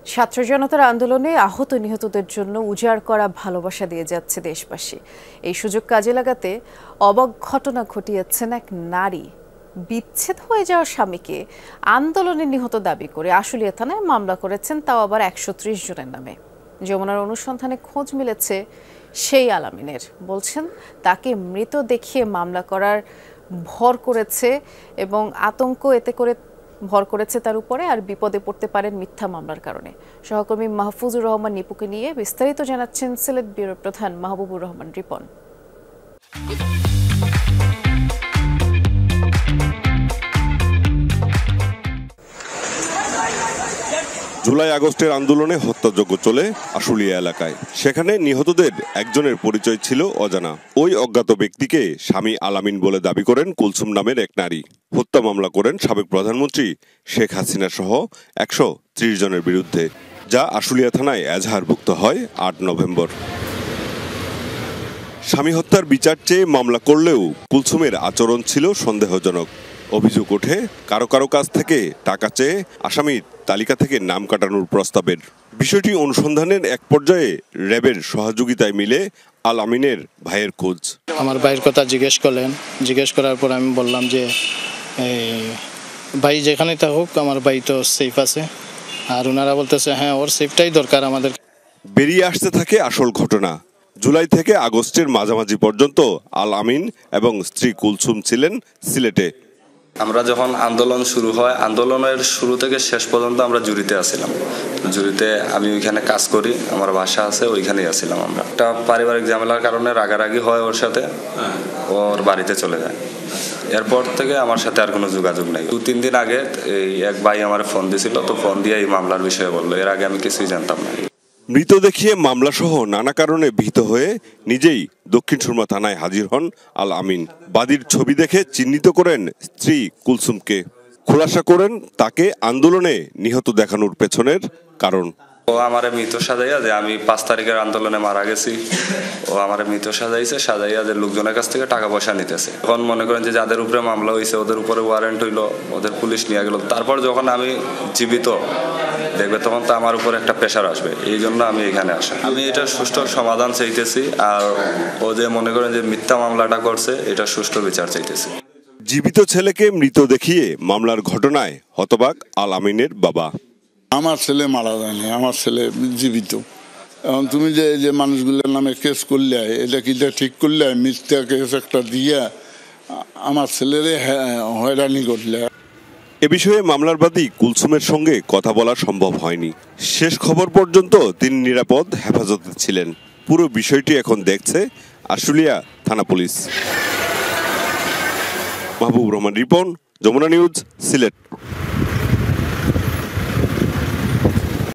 ছাত্র জনতার আন্দোলনে আহত নিহতদের জন্য উজাড় করা ভালোবাসা দিয়ে যাচ্ছে দেশবাসী। এই সুযোগ কাজে লাগাতে অবাক ঘটনা ঘটিয়েছেন এক নারী। বিচ্ছেদ হয়ে যাওয়া স্বামীকে আন্দোলনে নিহত দাবি করে আশুলিয়া থানায় মামলা করেছেন, তাও আবার ১৩০ জনের নামে। যমুনার অনুসন্ধানে খোঁজ মিলেছে সেই আলামিনের। বলছেন তাকে মৃত দেখিয়ে মামলা করার ভর করেছে এবং আতঙ্ক এতে করে ভর করেছে তার উপরে, আর বিপদে পড়তে পারেন মিথ্যা মামলার কারণে। সহকর্মী মাহফুজুর রহমান নিপুকে নিয়ে বিস্তারিত জানাচ্ছেন সিলেট ব্যুরোর প্রধান মাহবুবুর রহমান রিপন। জুলাই আগস্টের আন্দোলনে হত্যাযজ্ঞ চলে আশুলিয়া এলাকায়। সেখানে নিহতদের একজনের পরিচয় ছিল অজানা। ওই অজ্ঞাত ব্যক্তিকে স্বামী আলামিন বলে দাবি করেন কুলসুম নামের এক নারী। হত্যা মামলা করেন সাবেক প্রধানমন্ত্রী শেখ হাসিনা সহ ১৩০ জনের বিরুদ্ধে, যা আশুলিয়া থানায় এজাহারভুক্ত হয় ৮ নভেম্বর। স্বামী হত্যার বিচার চেয়ে মামলা করলেও কুলসুমের আচরণ ছিল সন্দেহজনক। অভিযোগ ওঠে কারো কারো কাছ থেকে টাকা চেয়ে আসামির তালিকা থেকে নাম কাটানোর প্রস্তাবের। বিষয়টি অনুসন্ধানের এক পর্যায়ে র্যাবের সহযোগিতায় মিলে আল আমিনের ভাইয়ের খোঁজ। আমার ভাইয়ের কথা জিজ্ঞেস করার পর আমি বললাম যে ভাই যেখানে থাকুক আমার ভাই তো সেফ আছে। আর ওনারা বলতেছে হ্যাঁ, ওর সেফটাই দরকার আমাদের। বেরিয়ে আসতে থাকে আসল ঘটনা। জুলাই থেকে আগস্টের মাঝামাঝি পর্যন্ত আল আমিন এবং স্ত্রী কুলসুম ছিলেন সিলেটে। আমরা যখন আন্দোলন শুরু হয়, আন্দোলনের শুরু থেকে শেষ পর্যন্ত আমরা জুরিতে আসছিলাম। জুরিতে আমি ওইখানে কাজ করি, আমার বাসা আছে, ওইখানেই আসছিলাম। আমরা একটা পারিবারিক ঝামেলার কারণে রাগারাগি হয় ওর সাথে, ওর বাড়িতে চলে যায়। এরপর থেকে আমার সাথে আর কোনো যোগাযোগ নেই। 2-3 দিন আগে এই এক ভাই আমার ফোন দিয়েছিল, তো ফোন দিয়ে এই মামলার বিষয়ে বললো। এর আগে আমি কিছুই জানতাম না। মৃত দেখিয়ে মামলাসহ নানা কারণে ভীত হয়ে নিজেই দক্ষিণ সুরমা থানায় হাজির হন আল আমিন। বাদীর ছবি দেখে চিহ্নিত করেন স্ত্রী কুলসুমকে। খোলাসা করেন তাকে আন্দোলনে নিহত দেখানোর পেছনের কারণ। ও আমারে মৃত সাজাইয়া যে আমি 5 তারিখের আন্দোলনে মারা গেছি, ও আমারে মৃত সাজাইয়া যে লোকজনের কাছ থেকে টাকা পয়সা নিতেছে। এখন মনে করেন যে যাদের উপরে মামলা হয়েছে ওদের উপরে ওয়ারেন্ট হইলো, ওদের পুলিশ নিয়ে গেল। তারপর যখন আমি জীবিত দেখবে তখন তো আমার উপর একটা প্রেশার আসবে। এই জন্য আমি এখানে আসি। আমি এটা সুষ্ঠু সমাধান চাইতেছি, আর ও যে মনে করেন যে মিথ্যা মামলাটা করছে এটা সুষ্ঠু বিচার চাইতেছি। জীবিত ছেলেকে মৃত দেখিয়ে মামলার ঘটনায় হতবাক আল আমিনের বাবা। আমার ছেলে মারা যায়নি, আমার ছেলে জীবিত। এখন তুমি যে মানুষগুলোর নামে কেস করলে, এটা কি ঠিক করলে? মিথ্যা কেস একটা দিয়া আমার ছেলেরে হয়রানি করলে। এ বিষয়ে মামলার বাদী কুলসুমের সঙ্গে কথা বলা সম্ভব হয়নি। শেষ খবর পর্যন্ত তিনি নিরাপদ হেফাজতে ছিলেন। পুরো বিষয়টি এখন দেখছে আশুলিয়া থানা পুলিশ। মাহবুবুর রহমান রিপন, যমুনা নিউজ, সিলেট।